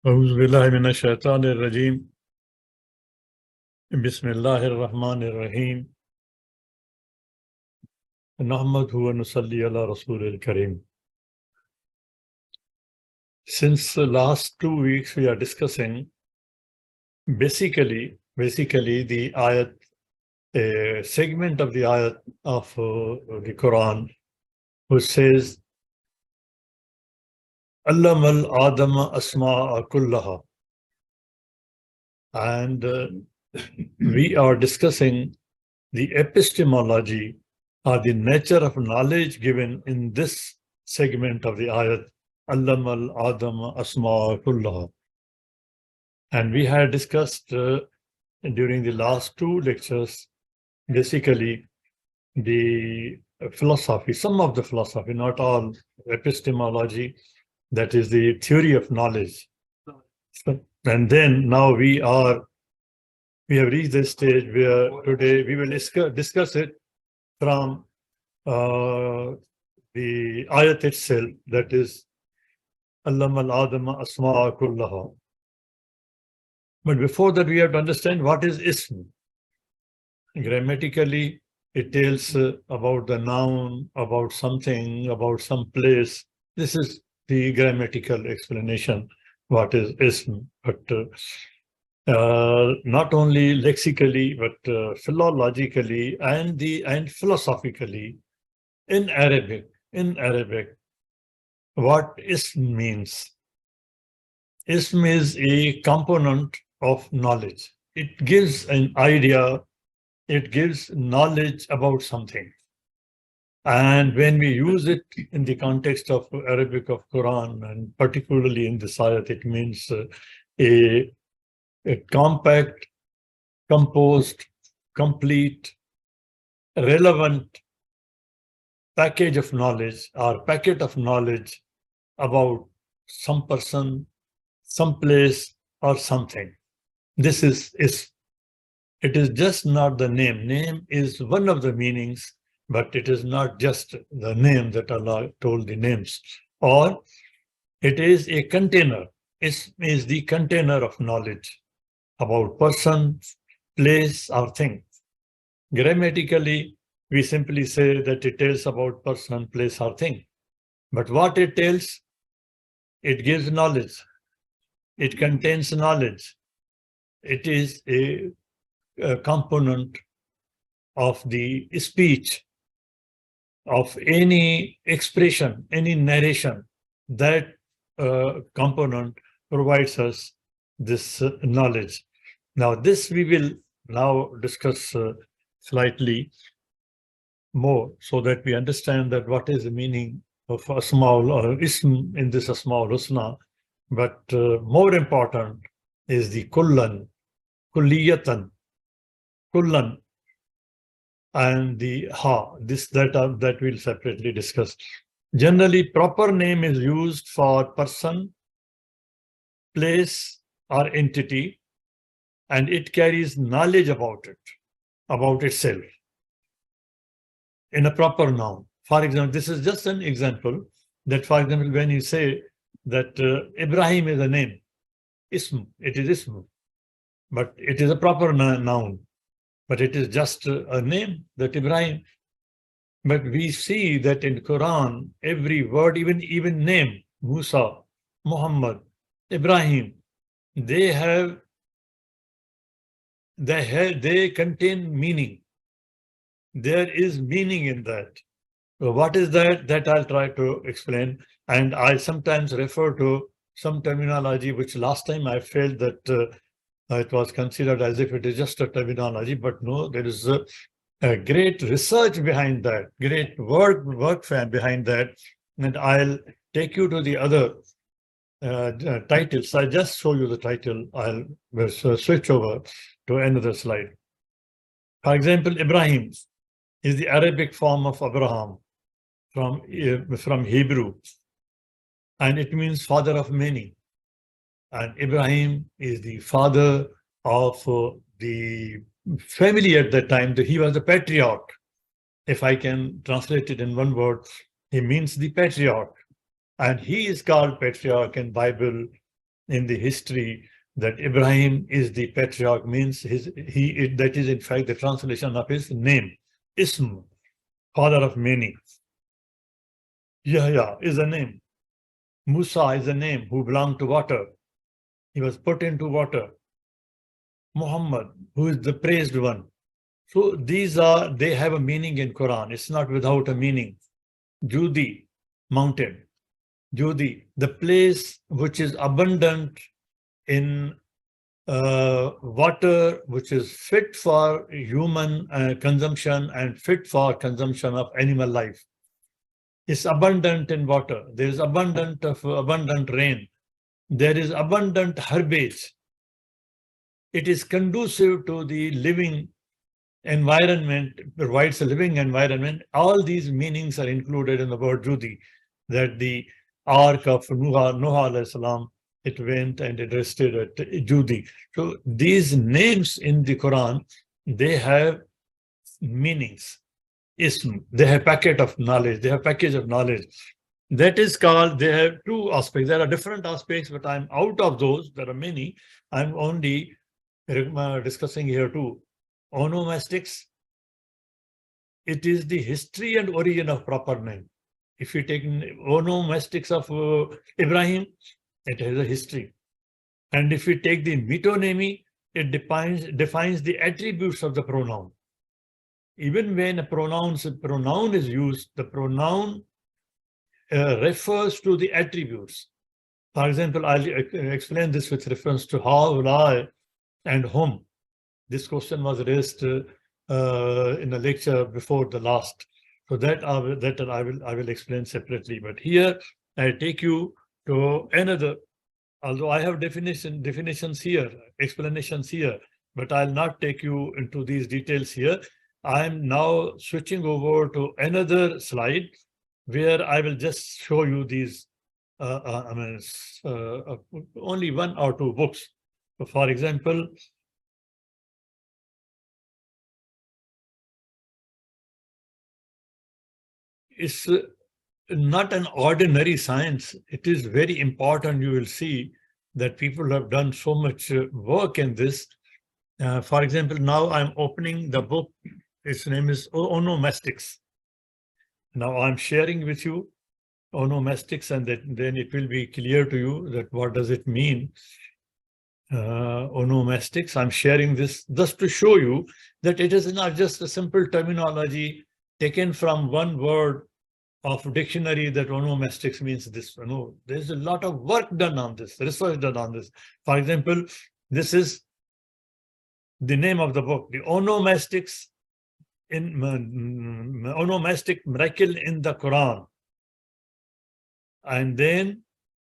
أعوذ بالله من الشيطان الرجيم بسم الله الرحمن الرحيم نحمده ونصلي على رسول الكريم. Since the last 2 weeks we are discussing basically the ayat, a segment of the ayat of the Quran, which says Allama al-Adama asma'a kullaha, and we are discussing the epistemology or the nature of knowledge given in this segment of the ayat, Allama al-Adama asma'a kullaha. And we had discussed during the last 2 lectures, basically the philosophy, some of the philosophy, not all, epistemology, that is the theory of knowledge. And then now we have reached the stage where today we will discuss it from the ayat itself, that is Allama al-Adama asma'a kullaha. But before that, we have to understand what is ism. Grammatically, it tells about the noun, about something, about some place. This is the grammatical explanation, what is ism. But not only lexically, but philologically and philosophically, in Arabic, what ism means. Ism is a component of knowledge. It gives an idea, it gives knowledge about something. And when we use it in the context of Arabic of Quran, and particularly in this ayat, it means a compact, composed, complete, relevant package of knowledge or packet of knowledge about some person, some place, or something. This is it is just not the name. Name is one of the meanings, but it is not just the name that Allah told the names. Or it is a container. It is the container of knowledge about person, place, or thing. Grammatically, we simply say that it tells about person, place, or thing. But what it tells, it gives knowledge. It contains knowledge. It is a component of the speech, of any expression, any narration. That component provides us this knowledge. Now, this we will now discuss slightly more so that we understand that what is the meaning of Asma'ul or Ism in this Asma'ul Husna. But more important is the Kullan, Kulliyatan, Kullan, and the Ha, that we'll separately discuss. Generally, proper name is used for person, place, or entity, and it carries knowledge about it, about itself, in a proper noun. For example, this is just an example that, for example, when you say that Ibrahim is a name, Ism, it is Ism, but it is a proper noun, but it is just a name, that Ibrahim. But we see that in Quran, every word, even name, Musa, Muhammad, Ibrahim, they contain meaning. There is meaning in that. So what is that? That I'll try to explain. And I sometimes refer to some terminology, which last time I felt that it was considered as if it is just a terminology, but no, there is a great research behind that, great work behind that. And I'll take you to the other titles. I just show you the title. I'll switch over to another slide. For example, Ibrahim is the Arabic form of Abraham from Hebrew, and it means father of many. And Ibrahim is the father of the family at that time. He was the patriarch. If I can translate it in one word, he means the patriarch. And he is called patriarch in Bible in the history that Ibrahim is the patriarch means that is in fact the translation of his name, Ism, father of many. Yahya is a name. Musa is a name who belonged to water. He was put into water. Muhammad, who is the praised one. So they have a meaning in Quran. It's not without a meaning. Judi, mountain. Judi, the place which is abundant in water, which is fit for human consumption and fit for consumption of animal life. It's abundant in water. There is abundant rain. There is abundant herbage. It is conducive to the living environment, provides a living environment. All these meanings are included in the word Judi, that the ark of Noah alayhi salam, it went and it rested at Judi. So these names in the Quran, they have meanings. Ism, they have packet of knowledge, they have package of knowledge. That is called, they have two aspects. There are different aspects, but I'm out of those. There are many. I'm only discussing here too. Onomastics, it is the history and origin of proper name. If you take onomastics of Ibrahim, it has a history. And if you take the metonymy, it defines the attributes of the pronoun. Even when a pronoun is used, the pronoun refers to the attributes. For example, I'll explain this with reference to how, and whom. This question was raised in a lecture before the last. So that I will explain separately. But here I take you to another, although I have definitions here, explanations here, but I'll not take you into these details here. I'm now switching over to another slide where I will just show you these, only one or two books. So for example, it's not an ordinary science. It is very important. You will see that people have done so much work in this. For example, now I'm opening the book. Its name is Onomastics. Now I'm sharing with you onomastics, and then it will be clear to you that what does it mean. Onomastics, I'm sharing this just to show you that it is not just a simple terminology taken from one word of dictionary that onomastics means this. No, there's a lot of work done on this, research done on this. For example, this is the name of the book, the Onomastics in Onomastic Miracle in the Quran. And then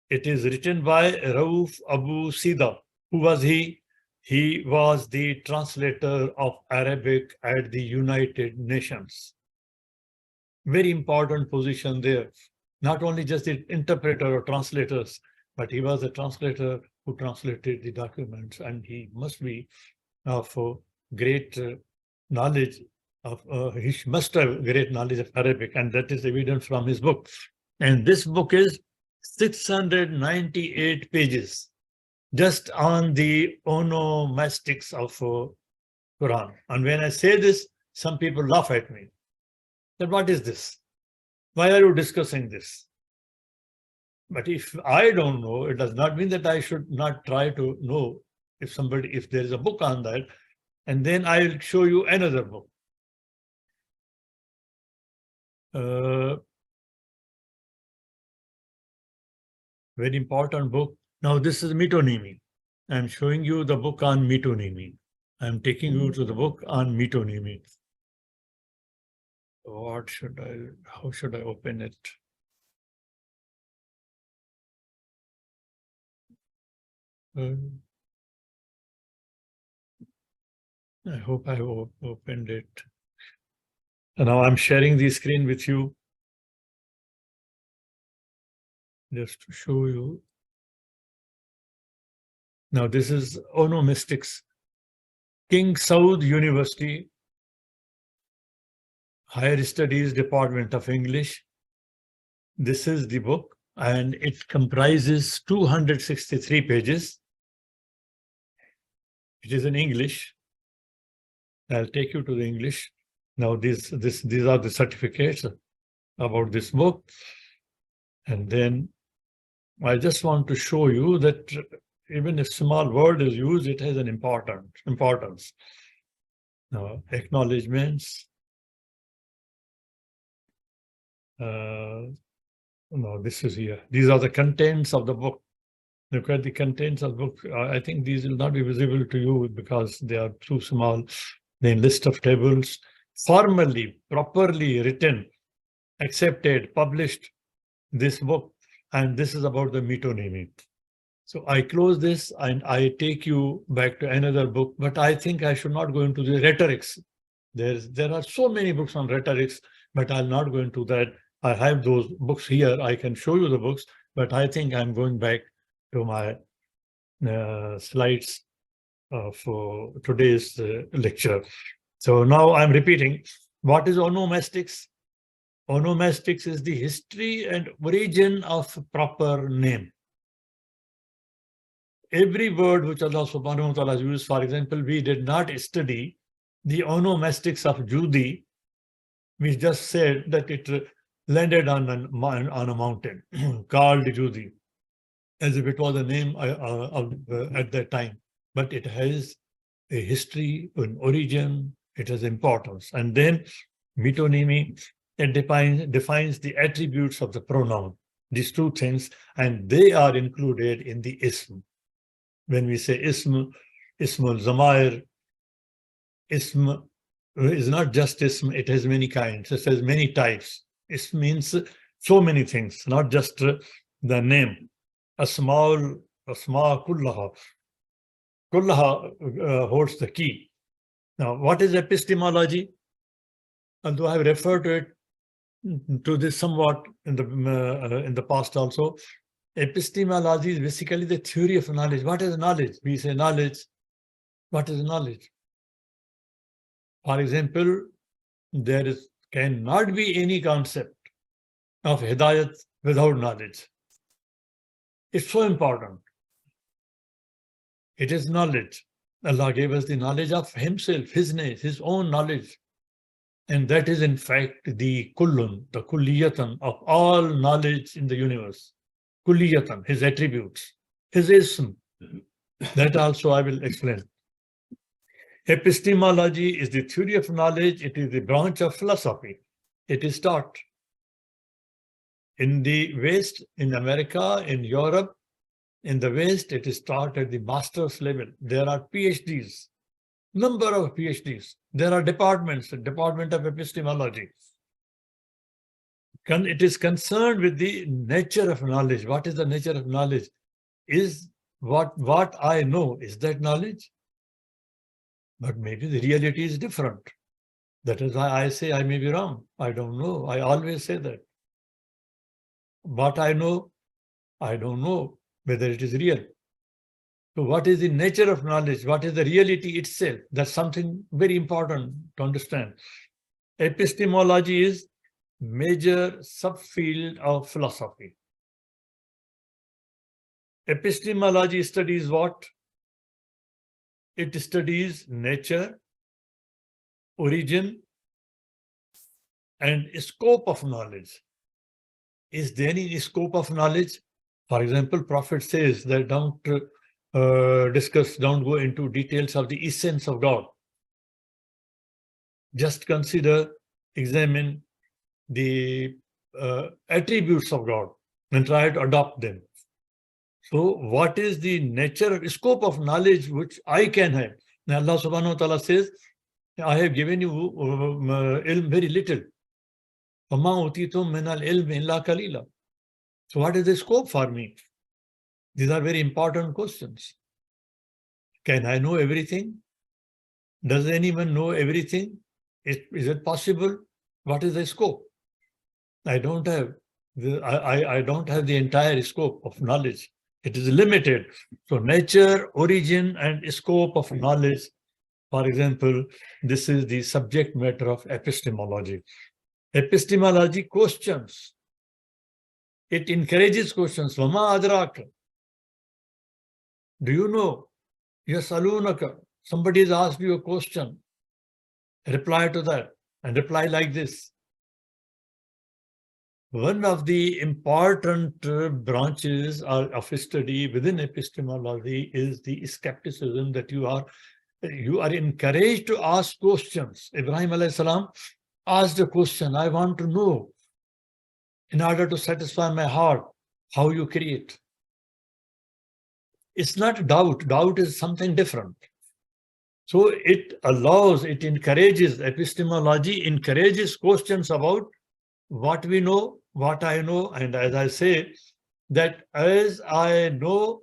it is written by Rauf Abu Sida. Who was he? He was the translator of Arabic at the United Nations. Very important position there. Not only just the interpreter or translators, but he was a translator who translated the documents, and he must be of great knowledge of, he must have great knowledge of Arabic, and that is evident from his book. And this book is 698 pages, just on the onomastics of Quran. And when I say this, some people laugh at me. Then what is this? Why are you discussing this? But if I don't know, it does not mean that I should not try to know if there is a book on that, and then I'll show you another book. Very important book. Now this is metonymy. I'm showing you the book on metonymy. I'm taking you to the book on metonymy. How should I open it? I hope I opened it. And now I'm sharing the screen with you just to show you. Now this is Onomistics, King Saud University, Higher Studies Department of English. This is the book, and it comprises 263 pages. It is in English. I'll take you to the English. Now, these are the certificates about this book. And then I just want to show you that even if small word is used, it has an importance. Now, acknowledgements. No, this is here. These are the contents of the book. Look at the contents of the book. I think these will not be visible to you because they are too small. The list of tables, formally, properly written, accepted, published, this book, and this is about the metonymy. So I close this and I take you back to another book, but I think I should not go into the rhetorics. There are so many books on rhetorics, but I'll not go into that. I have those books here. I can show you the books, but I think I'm going back to my slides for today's lecture. So now I'm repeating. What is onomestics? Onomestics is the history and origin of proper name. Every word which Allah subhanahu wa ta'ala has used, for example, we did not study the onomestics of Judi. We just said that it landed on a mountain called Judi, as if it was a name at that time. But it has a history, an origin, it has importance. And then metonymy, it defines the attributes of the pronoun, these two things, and they are included in the ism. When we say ism, ismul zamair, ism is not just ism, it has many kinds, it has many types. Ism means so many things, not just the name. Asma kullaha. Kullaha holds the key. Now, what is epistemology? Although I have referred to this somewhat in the past also, epistemology is basically the theory of knowledge. What is knowledge? We say knowledge. What is knowledge? For example, there cannot be any concept of hidayat without knowledge. It's so important. It is knowledge. Allah gave us the knowledge of Himself, His own knowledge. And that is, in fact, the kullun, the kulliyatan of all knowledge in the universe. Kulliyatan, His attributes, His ism. That also I will explain. Epistemology is the theory of knowledge. It is the branch of philosophy. It is taught in the West, in America, in Europe. In the West, it is taught at the master's level. There are PhDs, number of PhDs. There are departments, the Department of Epistemology. It is concerned with the nature of knowledge. What is the nature of knowledge? Is what I know, is that knowledge? But maybe the reality is different. That is why I say I may be wrong. I don't know. I always say that. What I know, I don't know whether it is real. So what is the nature of knowledge? What is the reality itself? That's something very important to understand. Epistemology is major subfield of philosophy. Epistemology studies what? It studies nature, origin, and scope of knowledge. Is there any scope of knowledge? For example, Prophet says that don't go into details of the essence of God. Just consider, examine the attributes of God and try to adopt them. So what is the nature, scope of knowledge which I can have? Now Allah subhanahu wa ta'ala says, I have given you ilm very little. So what is the scope for me? These are very important questions. Can I know everything? Does anyone know everything? Is it possible? What is the scope? I don't have the entire scope of knowledge. It is limited. So nature, origin, and scope of knowledge, for example, this is the subject matter of epistemology. Epistemology questions It encourages questions. Wama adraka. Do you know? Yasalunaka. Somebody has asked you a question. Reply to that and reply like this. One of the important branches of study within epistemology is the skepticism that you are encouraged to ask questions. Ibrahim alayhi salam asked a question. I want to know, in order to satisfy my heart, how you create. It's not doubt. Doubt is something different. So it encourages, epistemology encourages questions about what we know, what I know, and as I say, that as I know,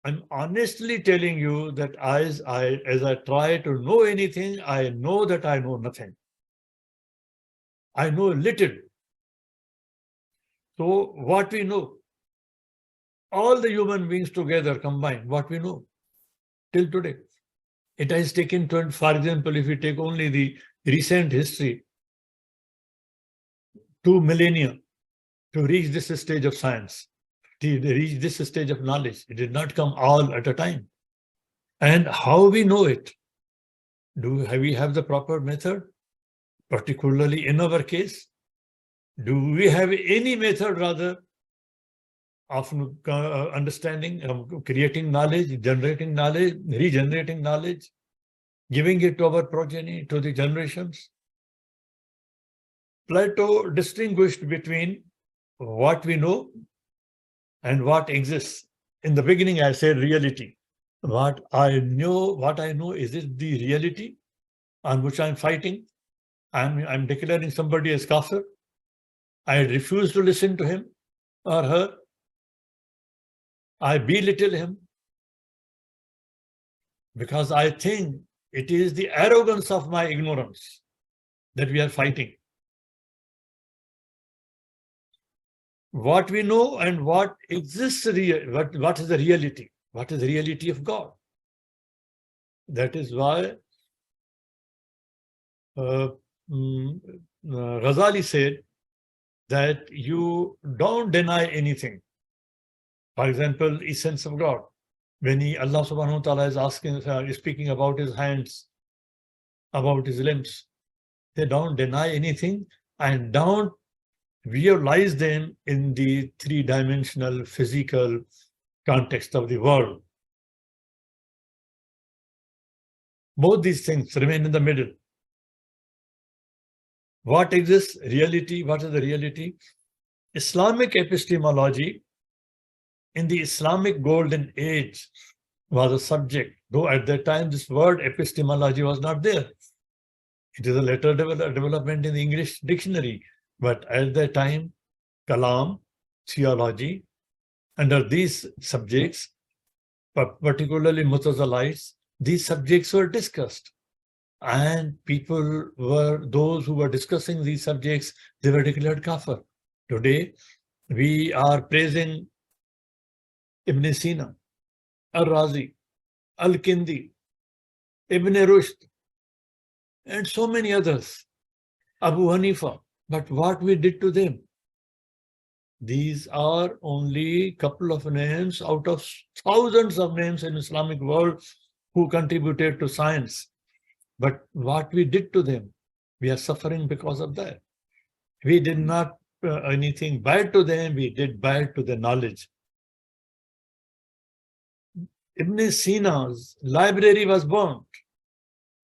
I'm honestly telling you that as I try to know anything, I know that I know nothing. I know little. So what we know, all the human beings together combined, what we know till today. It has taken, for example, if you take only the recent history, 2 millennia to reach this stage of science, to reach this stage of knowledge. It did not come all at a time. And how we know it? Do we have the proper method? Particularly in our case, do we have any method rather of understanding, creating knowledge, generating knowledge, regenerating knowledge, giving it to our progeny, to the generations? Plato distinguished between what we know and what exists. In the beginning, I said reality. What I know, is it the reality on which I'm fighting? I'm declaring somebody as kafir. I refuse to listen to him or her. I belittle him because I think it is the arrogance of my ignorance that we are fighting. What we know and what exists, what is the reality? What is the reality of God? That is why Ghazali said that you don't deny anything. For example, essence of God. When Allah subhanahu wa ta'ala is speaking about his hands, about his limbs, they don't deny anything and don't realize them in the three-dimensional physical context of the world. Both these things remain in the middle. What exists? Reality. What is the reality? Islamic epistemology in the Islamic golden age was a subject, though at that time this word epistemology was not there. It is a later development in the English dictionary. But at that time, Kalam, theology, under these subjects, particularly Mutazilites, these subjects were discussed. And those who were discussing these subjects, they were declared kafir. Today, we are praising Ibn Sina, Al-Razi, Al-Kindi, Ibn Rushd, and so many others, Abu Hanifa. But what we did to them? These are only a couple of names out of thousands of names in Islamic world who contributed to science. But what we did to them, we are suffering because of that. We did not anything bad to them, we did bad to the knowledge. Ibn Sina's library was burnt.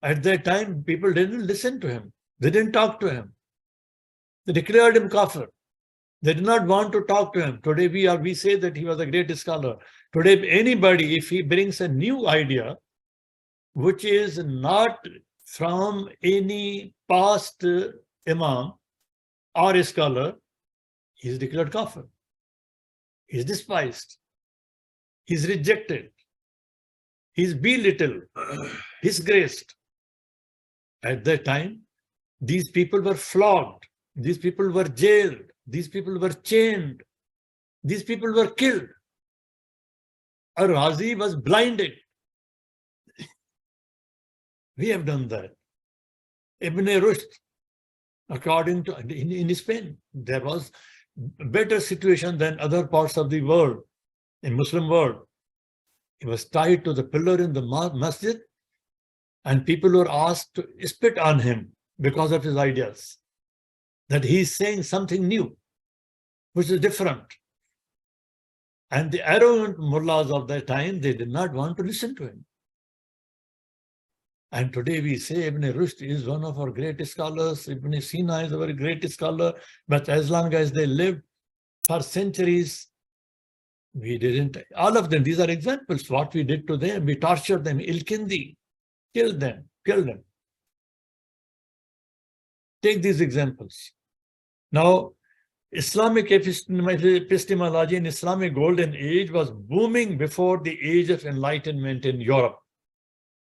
At that time, people didn't listen to him. They didn't talk to him. They declared him kafir. They did not want to talk to him. Today we say that he was a great scholar. Today, anybody, if he brings a new idea, which is not from any past imam or a scholar, he is declared kafir. He is despised. He is rejected. He is belittled, disgraced. At that time, these people were flogged. These people were jailed. These people were chained. These people were killed. Al-Razi was blinded. We have done that. Ibn Rushd, according to, in Spain, there was better situation than other parts of the world, in Muslim world. He was tied to the pillar in the masjid, and people were asked to spit on him because of his ideas, that he's saying something new, which is different. And the arrogant mullahs of that time, they did not want to listen to him. And today we say Ibn Rushd is one of our greatest scholars, Ibn Sina is our greatest scholar, but as long as they lived for centuries, we didn't, all of them, these are examples, what we did to them, we tortured them, Ilkindi, killed them. Take these examples. Now, Islamic epistemology in Islamic golden age was booming before the age of enlightenment in Europe.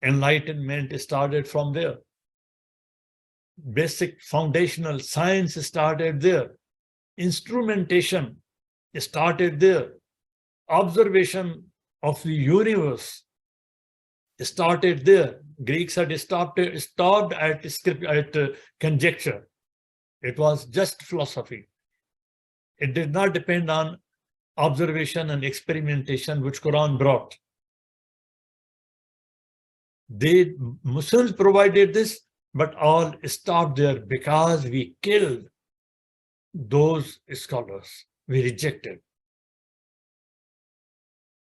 Enlightenment started from there. Basic foundational science started there. Instrumentation started there. Observation of the universe started there. Greeks had stopped at conjecture. It was just philosophy. It did not depend on observation and experimentation, which Quran brought. Muslims provided this, but all stopped there because we killed those scholars. We rejected.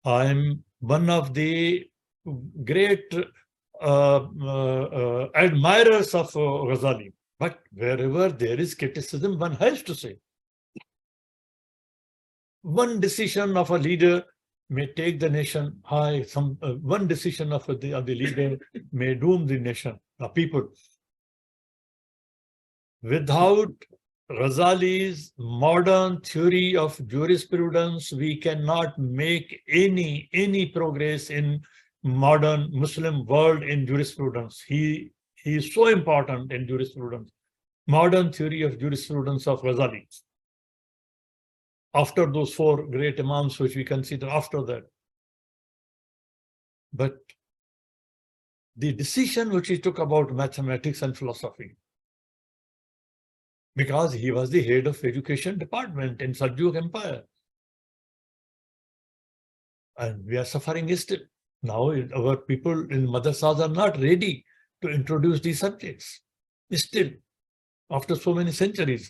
I'm one of the great admirers of Ghazali, but wherever there is criticism, one has to say. One decision of a leader may take the nation high. One decision of the leader may doom the nation, the people. Without Ghazali's modern theory of jurisprudence, we cannot make any progress in modern Muslim world in jurisprudence. He is so important in jurisprudence. Modern theory of jurisprudence of Ghazali. After those four great imams, which we consider after that. But the decision which he took about mathematics and philosophy, because he was the head of education department in Seljuk Empire. And we are suffering still. Now our people in madrasas are not ready to introduce these subjects. Still, after so many centuries.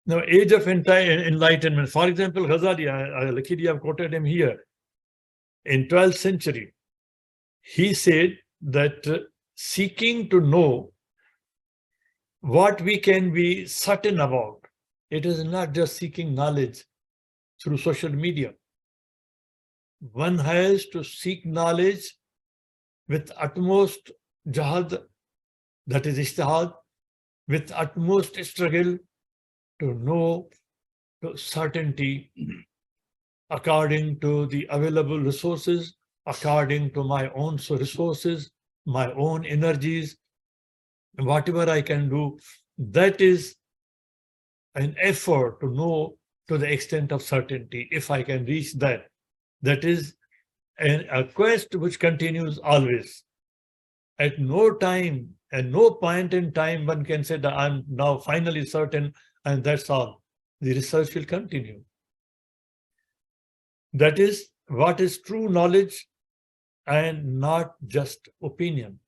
Now, age of enlightenment. For example, Ghazali, luckily I've quoted him here. In 12th century, he said that seeking to know what we can be certain about, it is not just seeking knowledge through social media. One has to seek knowledge with utmost jahad, that is ijtihad, with utmost struggle, to know to certainty according to the available resources, according to my own resources, my own energies, whatever I can do. That is an effort to know to the extent of certainty. If I can reach that, that is a quest which continues always. At no time, at no point in time, one can say that I'm now finally certain and that's all. The research will continue. That is what is true knowledge and not just opinion.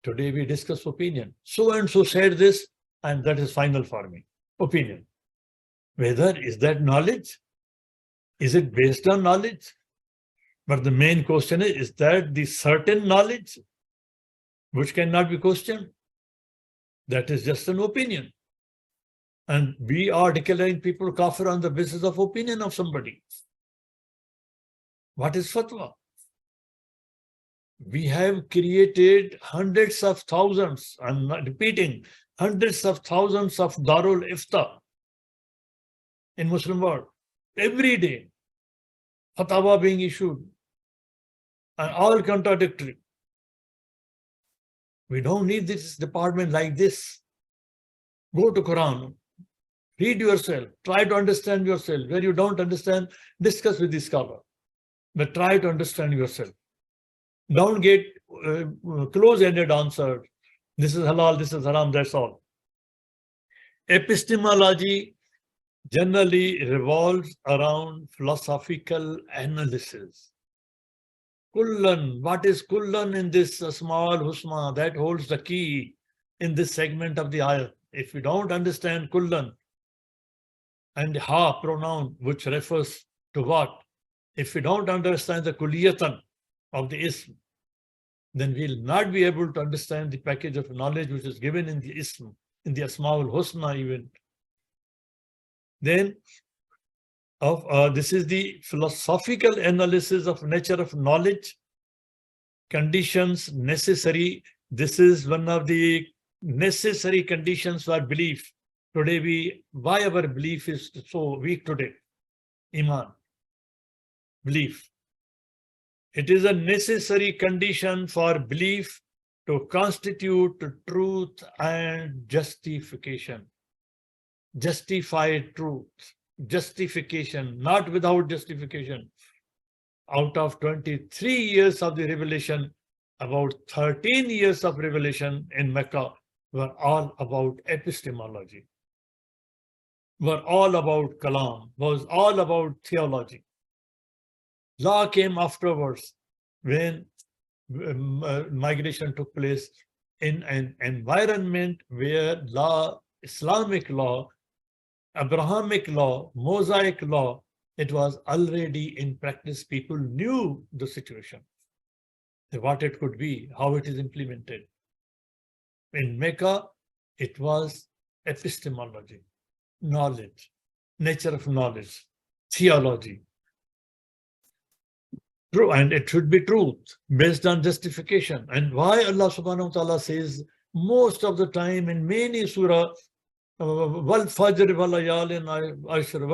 Today we discuss opinion. So and so said this, and that is final for me. Opinion. Whether is that knowledge? Is it based on knowledge? But the main question is that the certain knowledge which cannot be questioned? That is just an opinion. And we are declaring people kafir on the basis of opinion of somebody. What is fatwa? We have created hundreds of thousands, I'm not repeating, hundreds of thousands of Darul Ifta in Muslim world. Every day, fatwa being issued, and all contradictory. We don't need this department like this. Go to Quran, read yourself, try to understand yourself. Where you don't understand, discuss with the scholar. But try to understand yourself. Don't get close-ended answers. This is halal, this is haram, that's all. Epistemology generally revolves around philosophical analysis. Kullan, what is Kullan in this small husma that holds the key in this segment of the ayah? If we don't understand Kullan and ha pronoun, which refers to what? If we don't understand the kulliyatan of the ism, then we'll not be able to understand the package of knowledge which is given in the ism, in the Asma'ul Husna even. Then this is the philosophical analysis of nature of knowledge, conditions necessary. This is one of the necessary conditions for belief. Today, why our belief is so weak today? Iman, belief. It is a necessary condition for belief to constitute truth and justification. Justified truth, justification, not without justification. Out of 23 years of the revelation, about 13 years of revelation in Mecca were all about epistemology, were all about kalam, was all about theology. Law came afterwards when migration took place in an environment where law, Islamic law, Abrahamic law, Mosaic law, it was already in practice. People knew the situation, what it could be, how it is implemented. In Mecca, it was epistemology, knowledge, nature of knowledge, theology. True, and it should be truth based on justification. And why Allah subhanahu wa ta'ala says most of the time in many surah, wal fajr wal layalin ashr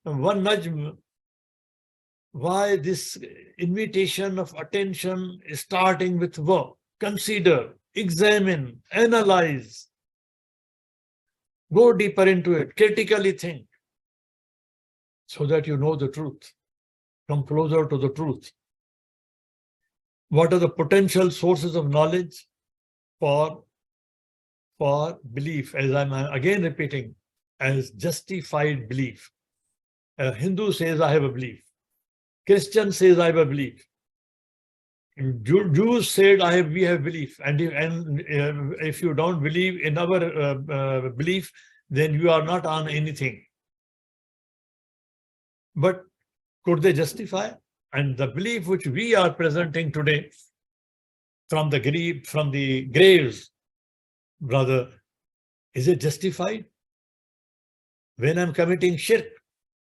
wan najm, why this invitation of attention is starting with work? Consider, examine, analyze, go deeper into it, critically think, so that you know the truth, come closer to the truth. What are the potential sources of knowledge for belief? As I'm again repeating, as justified belief. A Hindu says, I have a belief. Christian says, I have a belief. Jews said, we have belief. And if you don't believe in our belief, then you are not on anything. But could they justify? And the belief which we are presenting today from the graves, brother, is it justified? When I'm committing shirk,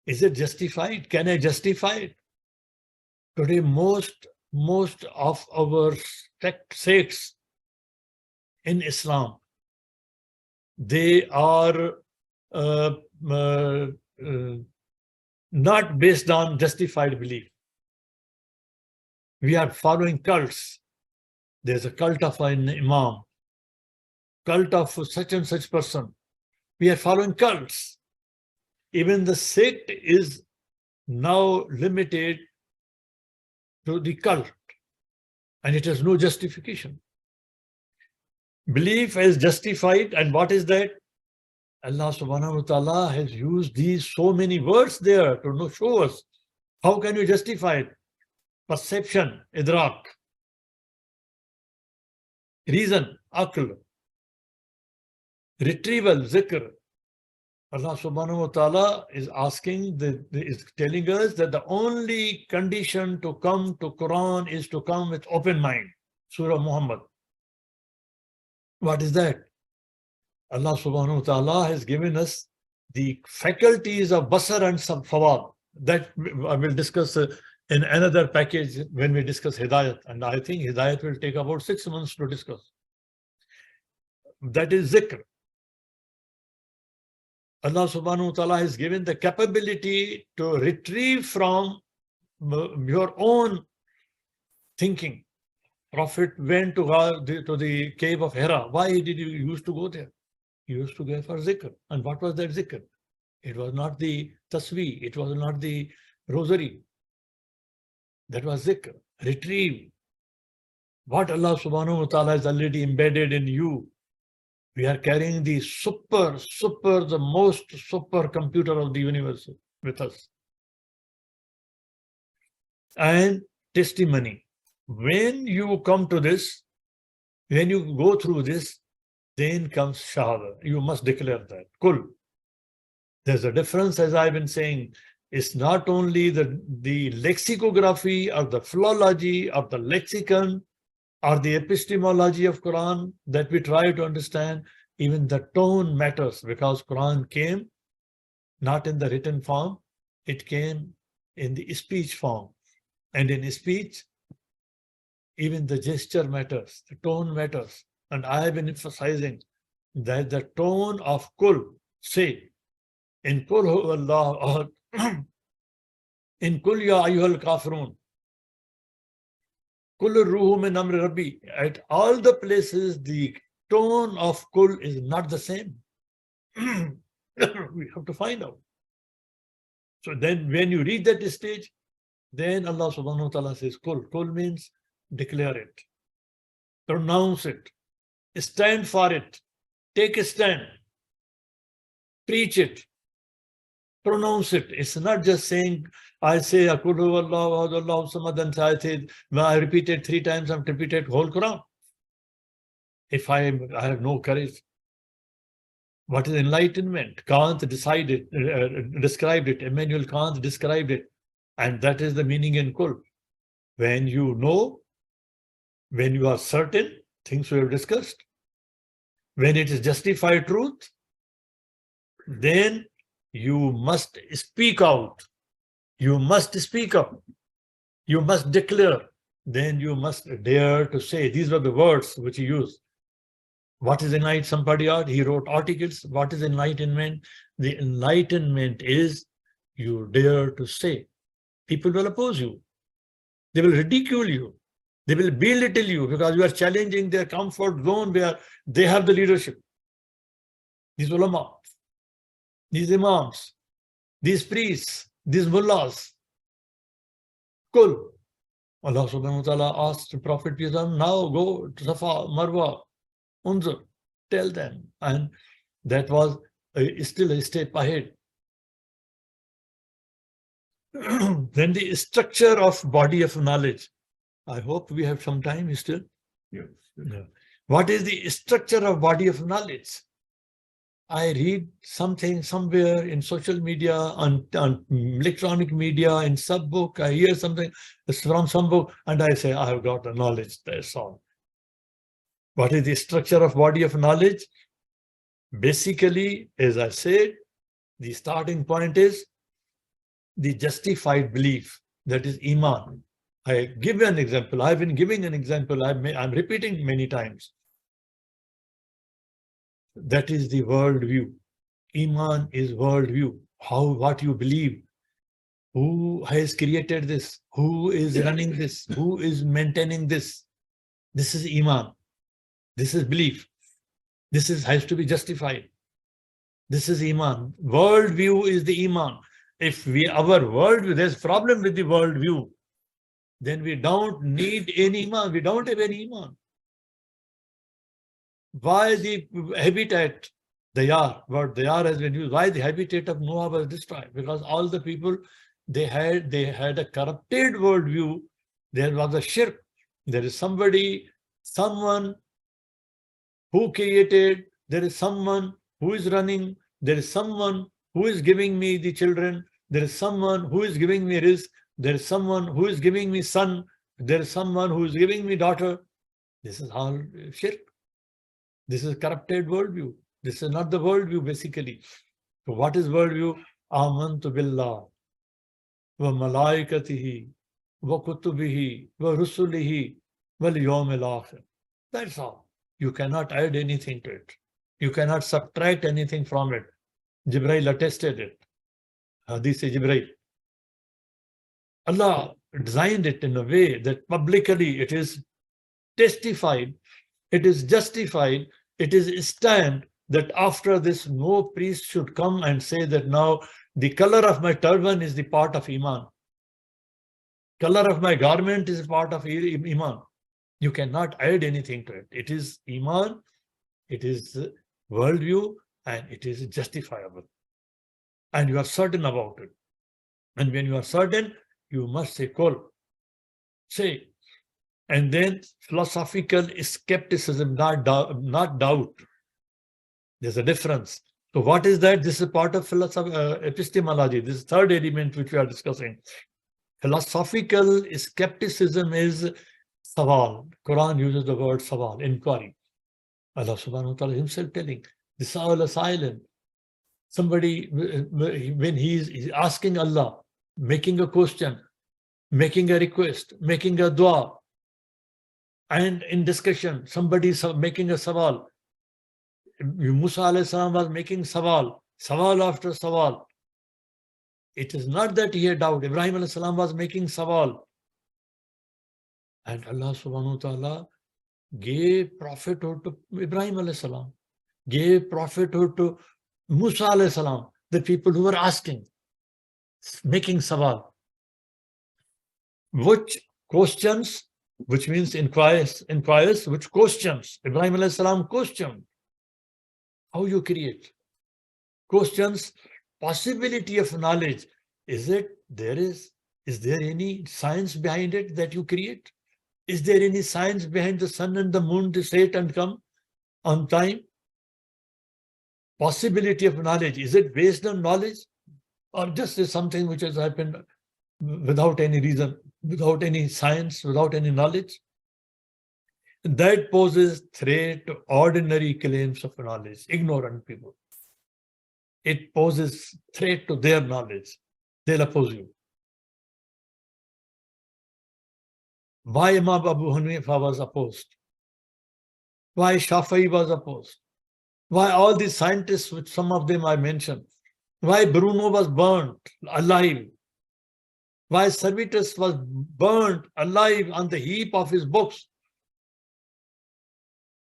is it justified? Can I justify it? Today, most of our sects in Islam, they are not based on justified belief. We are following cults. There's a cult of an imam, cult of such and such person. We are following cults. Even the sect is now limited to the cult, and it has no justification. Belief is justified, and what is that? Allah subhanahu wa ta'ala has used these so many words there to show us. How can you justify it? Perception, idrak. Reason, aql. Retrieval, zikr. Allah subhanahu wa ta'ala is is telling us that the only condition to come to Quran is to come with open mind. Surah Muhammad. What is that? Allah subhanahu wa ta'ala has given us the faculties of basar and fawad. That I will discuss in another package when we discuss Hidayat. And I think Hidayat will take about 6 months to discuss. That is zikr. Allah subhanahu wa ta'ala has given the capability to retrieve from your own thinking. Prophet went to the cave of Hira. Why did you used to go there? He used to go for zikr. And what was that zikr? It was not the tasbih. It was not the rosary. That was zikr. Retrieve what Allah subhanahu wa ta'ala has already embedded in you. We are carrying the the most super computer of the universe with us. And testimony. When you come to this, when you go through this, then comes Shahada. You must declare that. Kul. There's a difference, as I've been saying. It's not only the lexicography or the philology or the lexicon or the epistemology of Quran that we try to understand. Even the tone matters, because Quran came not in the written form, it came in the speech form. And in speech, even the gesture matters, the tone matters. And I have been emphasizing that the tone of Kul, say, in Kul Huwallahu Ahad, in Kul Ya Ayyuhal Kafirun, Kul Ruhu Min Amri Rabbi, at all the places, the tone of Kul is not the same. We have to find out. So then when you reach that stage, then Allah subhanahu wa ta'ala says Kul. Kul means declare it, pronounce it, stand for it, take a stand, preach it, pronounce it. It's not just saying, I say Kul huwallahu ahad Allahu samad, and I repeated 3 times, I've repeated whole Quran. If I have no courage. What is enlightenment? Kant described it. Immanuel Kant described it. And that is the meaning in Kul. When you know, when you are certain, things we have discussed, when it is justified truth, then you must speak out. You must speak up. You must declare. Then you must dare to say. These were the words which he used. What is enlightenment? Somebody out, he wrote articles. What is enlightenment? The enlightenment is you dare to say. People will oppose you. They will ridicule you. They will belittle you because you are challenging their comfort zone where they have the leadership. These ulama, these imams, these priests, these mullahs. Kul. Allah subhanahu wa ta'ala asked the Prophet, now go to Safa, Marwa, Unzur, tell them. And that was still a step ahead. Then the structure of body of knowledge. I hope we have some time still. Yes. Yeah. What is the structure of body of knowledge? I read something somewhere in social media, on electronic media, in some book, I hear something from some book, and I say, I have got the knowledge, that's all. What is the structure of body of knowledge? Basically, as I said, the starting point is the justified belief, that is Iman. I give an example. I've been giving an example. I'm repeating many times. That is the worldview. Iman is worldview. What you believe. Who has created this? Who is running this? Who is maintaining this? This is Iman. This is belief. This has to be justified. This is Iman. Worldview is the Iman. If our worldview, there's a problem with the worldview, then we don't need any Iman. We don't have any Iman. Why the habitat, Dayar, word Dayar has been used. Why the habitat of Noah was destroyed? Because all the people, they had a corrupted worldview. There was a shirk. There is someone who created, there is someone who is running, there is someone who is giving me the children, there is someone who is giving me rizq, there is someone who is giving me son, there is someone who is giving me daughter. This is all shirk. This is corrupted worldview. This is not the worldview, basically. So what is worldview? Amantu billah wa malaikatihi wa kutubihi wa rusulihi wal yawmil akhir. That's all. You cannot add anything to it. You cannot subtract anything from it. Jibreel attested it. Hadith Jibreel. Allah designed it in a way that publicly it is testified, it is justified, it is stamped that after this no priest should come and say that now the color of my turban is the part of Iman. Color of my garment is a part of Iman. You cannot add anything to it. It is Iman. It is worldview, and it is justifiable. And you are certain about it. And when you are certain, you must say, Kol, say. And then philosophical skepticism, not doubt. There's a difference. So what is that? This is part of epistemology. This is third element which we are discussing. Philosophical skepticism is sawal. Quran uses the word sawal, inquiry. Allah subhanahu wa ta'ala himself telling, the sawal silent. Somebody, when he's asking Allah, making a question, making a request, making a dua, and in discussion, somebody is making a sawal. Musa alayhi salam was making sawal after sawal. It is not that he had doubt. Ibrahim alayhi salam was making sawal. And Allah subhanahu wa ta'ala gave prophethood to Ibrahim alayhi salam, gave prophethood to Musa alayhi salam, the people who were asking, making sawal. Which questions, which means inquires, which questions? Ibrahim alayhi salam questioned. How you create? Questions possibility of knowledge. Is there any science behind it that you create? Is there any science behind the sun and the moon to set and come on time? Possibility of knowledge. Is it based on knowledge? Or just is something which has happened without any reason, without any science, without any knowledge? That poses threat to ordinary claims of knowledge, ignorant people. It poses threat to their knowledge. They'll oppose you. Why Imam Abu Hanifa was opposed? Why Shafi'i was opposed? Why all these scientists, which some of them I mentioned? Why Bruno was burnt alive? Why Servetus was burnt alive on the heap of his books?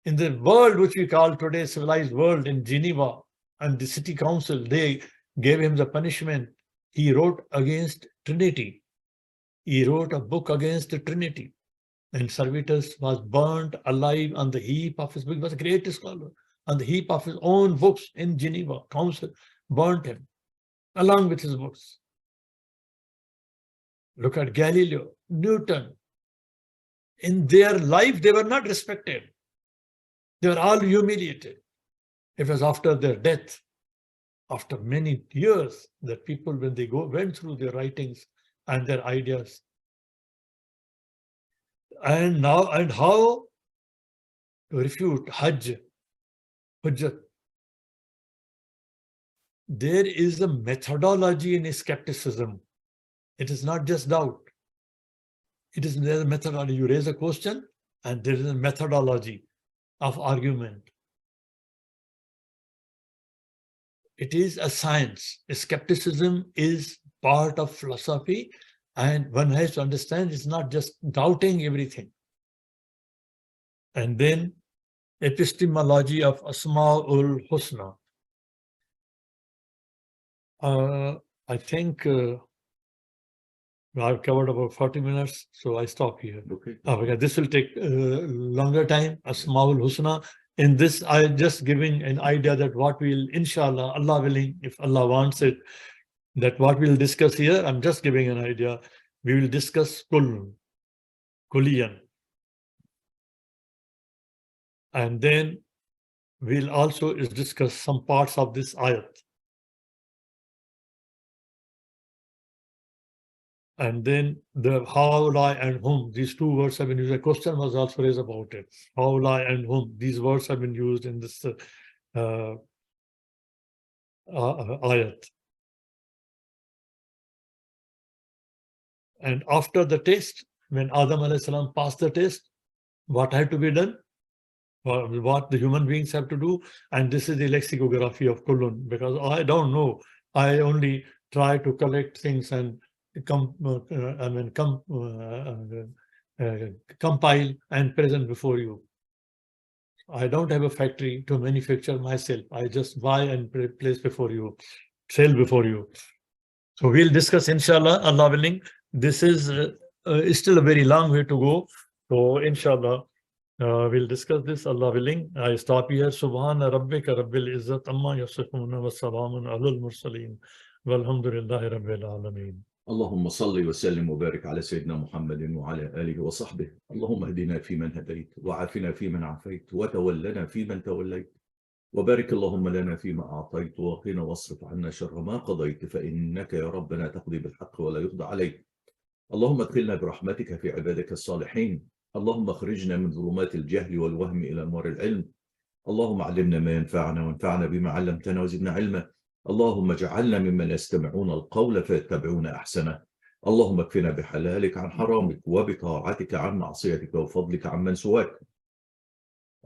In the world which we call today civilized world, in Geneva and the city council, they gave him the punishment. He wrote against Trinity. He wrote a book against the Trinity. And Servetus was burnt alive on the heap of his book. He was a great scholar. On the heap of his own books in Geneva, council burnt him along with his books. Look at Galileo, Newton. In their life, they were not respected. They were all humiliated. It was after their death, after many years, that people, when they went through their writings and their ideas, and how to refute Hujjat. There is a methodology in skepticism. It is not just doubt. There's a methodology. You raise a question, and there is a methodology of argument. It is a science. Skepticism is part of philosophy, and one has to understand it's not just doubting everything. And then epistemology of Asma'ul Husna. I think I've covered about 40 minutes, so I stop here. Okay. This will take longer time. Asma'ul Husna. In this, I'm just giving an idea that what we'll, inshallah, Allah willing, if Allah wants it, that what we'll discuss here, I'm just giving an idea. We will discuss Kulliyan. And then we'll also discuss some parts of this ayat. And then the Haulai and whom, these two words have been used. A question was also raised about it. Haulai and whom, these words have been used in this ayat. And after the test, when Adam alayhi salam passed the test, what had to be done? What the human beings have to do? And this is the lexicography of Kullun, because I don't know. I only try to collect things and compile and present before you. I don't have a factory to manufacture myself. I just buy and place before you, sell before you. So we'll discuss, inshallah, Allah willing. This is still a very long way to go. So inshallah, We'll discuss this, Allah willing. I stop here. Subhana rabbika rabbil izzat amma yasifuna wa salamun alal mursaleen. Walhamdulillahi rabbil alameen. اللهم صل وسلم وبارك على سيدنا محمد وعلى آله وصحبه. اللهم اهدنا فيمن هديت، وعافنا فيمن عافيت، وتولنا فيمن توليت، وبارك اللهم لنا فيما أعطيت، وقنا واصرف عنا شر ما قضيت، فإنك يا ربنا تقضي بالحق ولا يقضى عليك. اللهم ادخلنا برحمتك في عبادك الصالحين. اللهم اخرجنا من ظلمات الجهل والوهم إلى أنوار العلم. اللهم علمنا ما ينفعنا، وانفعنا بما علمتنا وزدنا علما. اللهم اجعلنا ممن يستمعون القول فيتبعون أحسنه. اللهم اكفنا بحلالك عن حرامك، وبطاعتك عن معصيتك، وفضلك عن من سواك.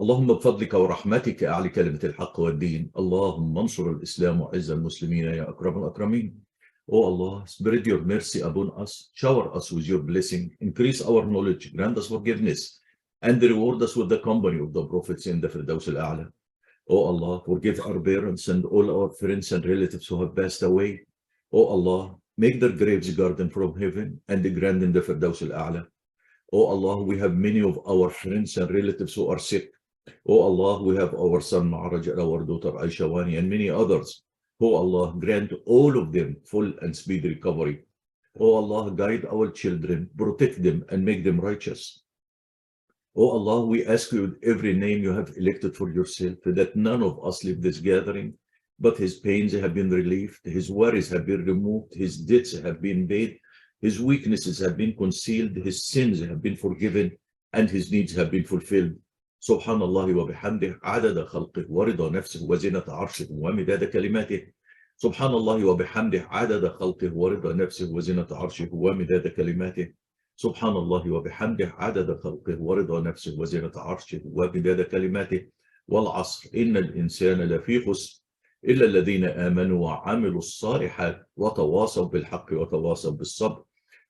اللهم بفضلك ورحمتك أعلي كلمة الحق والدين. اللهم انصر الإسلام وعز المسلمين يا أكرم الأكرمين. Oh Allah, spread your mercy upon us, shower us with your blessing, increase our knowledge, grant us forgiveness, and reward us with the company of the prophets in the Firdaus al-A'la. Oh Allah, forgive our parents and all our friends and relatives who have passed away. Oh Allah, make their graves garden from heaven and grant in the Firdaus al-A'la. Oh Allah, we have many of our friends and relatives who are sick. Oh Allah, we have our son Ma'raj and our daughter Aisha Wani and many others. Oh Allah, grant all of them full and speedy recovery. Oh Allah, guide our children, protect them and make them righteous. Oh Allah, we ask you with every name you have elected for yourself that none of us leave this gathering, but his pains have been relieved, his worries have been removed, his debts have been paid, his weaknesses have been concealed, his sins have been forgiven, and his needs have been fulfilled. سبحان الله وبحمده عدد خلقه ورضا نفسه وزنة عرشه ومداد كلماته. سبحان الله وبحمده عدد خلقه ورضا نفسه وزنة عرشه ومداد كلماته. سبحان الله وبحمده عدد خلقه ورضا نفسه وزنة عرشه ومداد كلماته. والعصر إن الإنسان لفي خسر إلا الذين آمنوا وعملوا الصالحات وتواصوا بالحق وتواصوا بالصبر.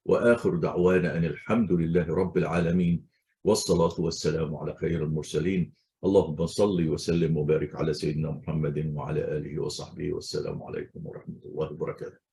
وآخر دعوانا أن الحمد لله رب العالمين، والصلاة والسلام على خير المرسلين. اللهم صل وسلم وبارك على سيدنا محمد وعلى آله وصحبه، والسلام عليكم ورحمة الله وبركاته.